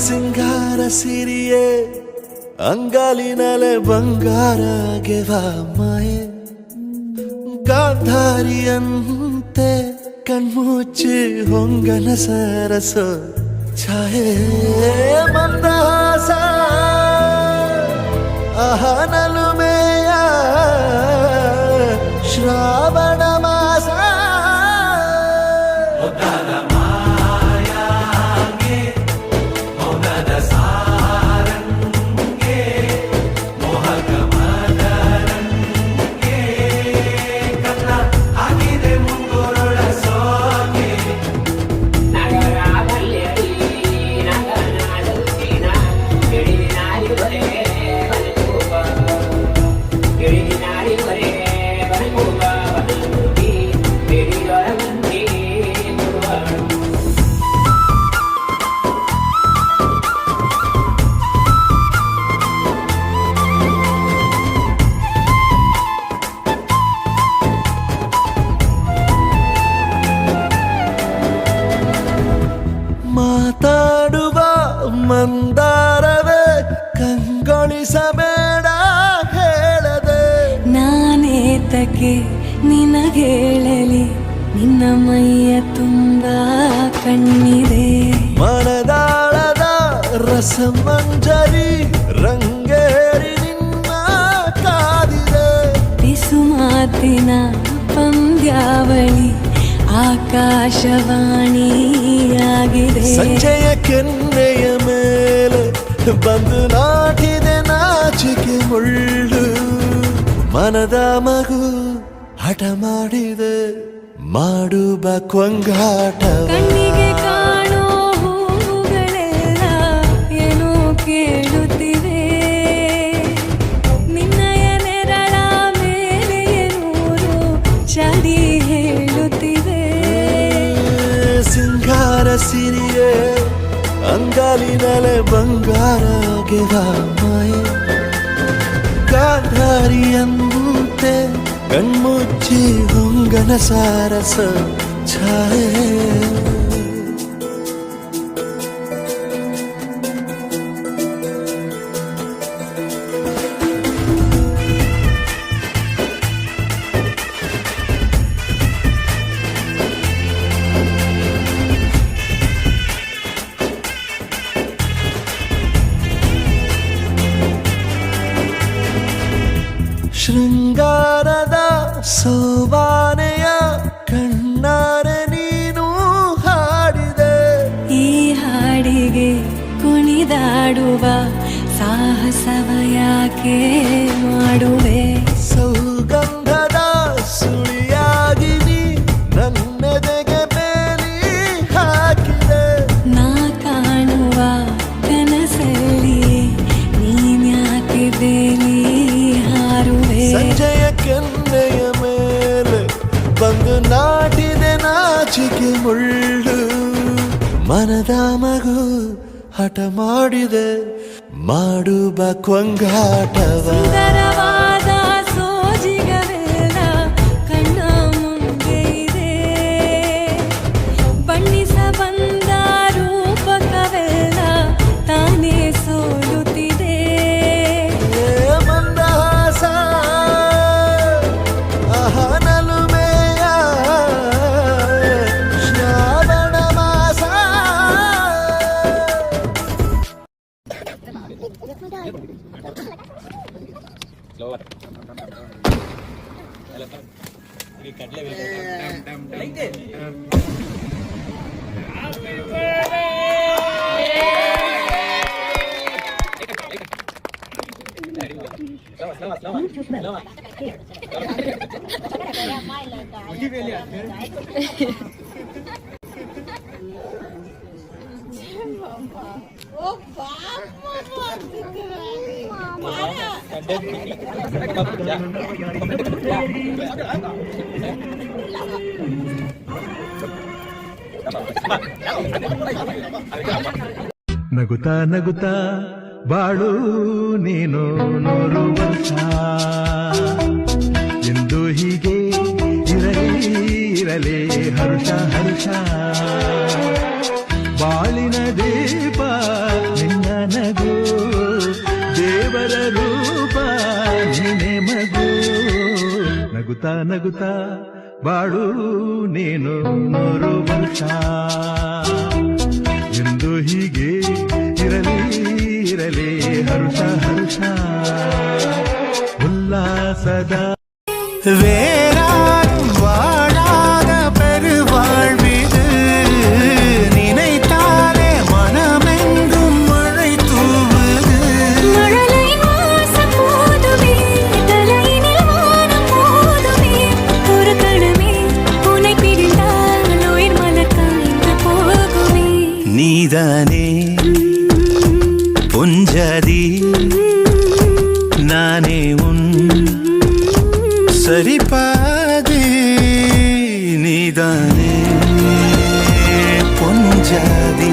ಸಿಂಗಾರ ಸಿರಿಯೇ ಅಂಗಾಲಿನಲೆ ಬಂಗಾರ ಗೆವಾ ಮಾಯೆ ಗಾಂಧಾರಿಯಂತೆ ಕಣ್ಮುಚ್ಚಿ ಹೊಂಗನ ಸರಸ ಛಾಯೆ ಮಂದಹಾಸ ಅಹನಲುಮೆಯ ಶ್ರಾವಣ ಮಾಸ ಮಾತಾಡುವ ಮಂದಾರವೇ ಕಂಗೊಳಿಸಬೇಡ ಹೇಳದೆ ನಾನೇತಕ್ಕೆ ನಿನಗೇಳಲಿ ನಿನ್ನ ಮೈಯ ತುಂಬ ಕಣ್ಣಿದೆ ಮನದಾಳದ ರಸಮಂಜರಿ ರಂಗೇರಿ ನಿನ್ನ ಕಾದಿದೆ ಬಿಸು ಮಾತಿನ ಪಂದ್ಯಾವಳಿ ಆಕಾಶವಾಣಿಯಾಗಿದೆ ಸಂಜೆಯ ಕೆನ್ನೆಯ ಮೇಲೆ ಬಂದು ನಾಟಿದೆ ನಾಚಿಕೆ ಮುಳ್ಳು ಮನದ ಮಗು ಹಠ ಮಾಡಿದೆ ಮಾಡುವ ಕೊಂಗಾಟವ ಕಣ್ಣಿಗೆ ಕಾಣೋ ಹೂಗಳೆಲ್ಲ ಏನೋ ಕೇಳುತ್ತಿವೆ ನಿನ್ನಯ ನೆರಳ ಮೇಲೆ ನೂರು ಚಾಡಿ ಹೇಳುತ್ತಿವೆ ಸಿಂಗಾರ ಸಿರಿಯೇ ಅಂಗಾಲಿನಲೆ ಬಂಗಾರ ಗೆವಾ ಮಾಯೆ ಗಾಂಧಾರಿಯಂತೆ ಕಣ್ಮುಚ್ಚಿ ಹೊಂಗನ ಸಾರಸ ಛಾಯೆ ಶೃಂಗಾರದ ಸೋಬಾನೆಯ ಕಣ್ಣಾರೆ ನೀನು ಹಾಡಿದೆ ಈ ಹಾಡಿಗೆ ಕುಣಿದಾಡುವ ಸಾಹಸವ ಯಾಕೆ ಮಾಡುವೆ ಸೌಗಂಧದ ಸುಳಿಯಾಗಿ ನೀ ನನ್ನೆದೆಗೆ ಬೇಲಿ ಹಾಕಿದೆ ನಾ ಕಾಣುವ ಕನಸಲ್ಲಿ ನೀನ್ಯಾಕೆ ಬೇಲಿ ಹಾರುವೆ ಸಂಜೆಯ ಕೆನ್ನೆಯ ಮೇಲೆ ಬಂದು ನಾಟಿದೆ ನಾಚಿಕೆ ಮುಳ್ಳು ಮನದ ಮಗು ಹಠ ಮಾಡಿದೆ ಮಾಡುವ ಕೊಂಗಾಟವ ಸುಂದರವಾದ ಸೋಜಿಗವೆಲ್ಲ ಕಣ್ಣ ಮುಂದೆ ಇದೆ ಬಣ್ಣಿಸ ಬಂದ ರೂಪಕವೆಲ್ಲ ತಾನೇ ಸೋಲುತ್ತಿದೆ ಮಂದಹಾಸ ಅಹನಲುಮೆಯ ಶ್ರಾವಣ ಮಾಸ ನಗುತ್ತಾ ನಗುತ್ತಾ ಬಾಳು ನೀನು 100 ವರ್ಷ ಎಂದು ಹೀಗೆ ಇರಲಿ ಹರುಷ ಹರುಷ ಬಾಳಿನ ದೀಪ ನಗು ದೇವರ ರೂಪ ನೀನೆ ಮಗು ನಗುತ್ತಾ ನಗುತ್ತಾ ಬಾಳು ನೀನು 100 ವರ್ಷ ಎಂದು ಹೀಗೆ ಇರಲಿ ಇರಲಿ ಹರುಷ ಹರುಷ உல்லாசத வேறாரும் வாழாத பெருவாழ்விது நினைத்தாலே மனமெங்கும் மழை தூவுது மழலை வாசம் போதுமே தலையினில் வானம் போதுமே ஒரு கணமே உன்னை பிரிந்தால் உயிர் மலர்காய்ந்து போகுமே நீதானே பொஞ்சதி நானே உன் சரிபாதி நீதானே பொஞ்சாதி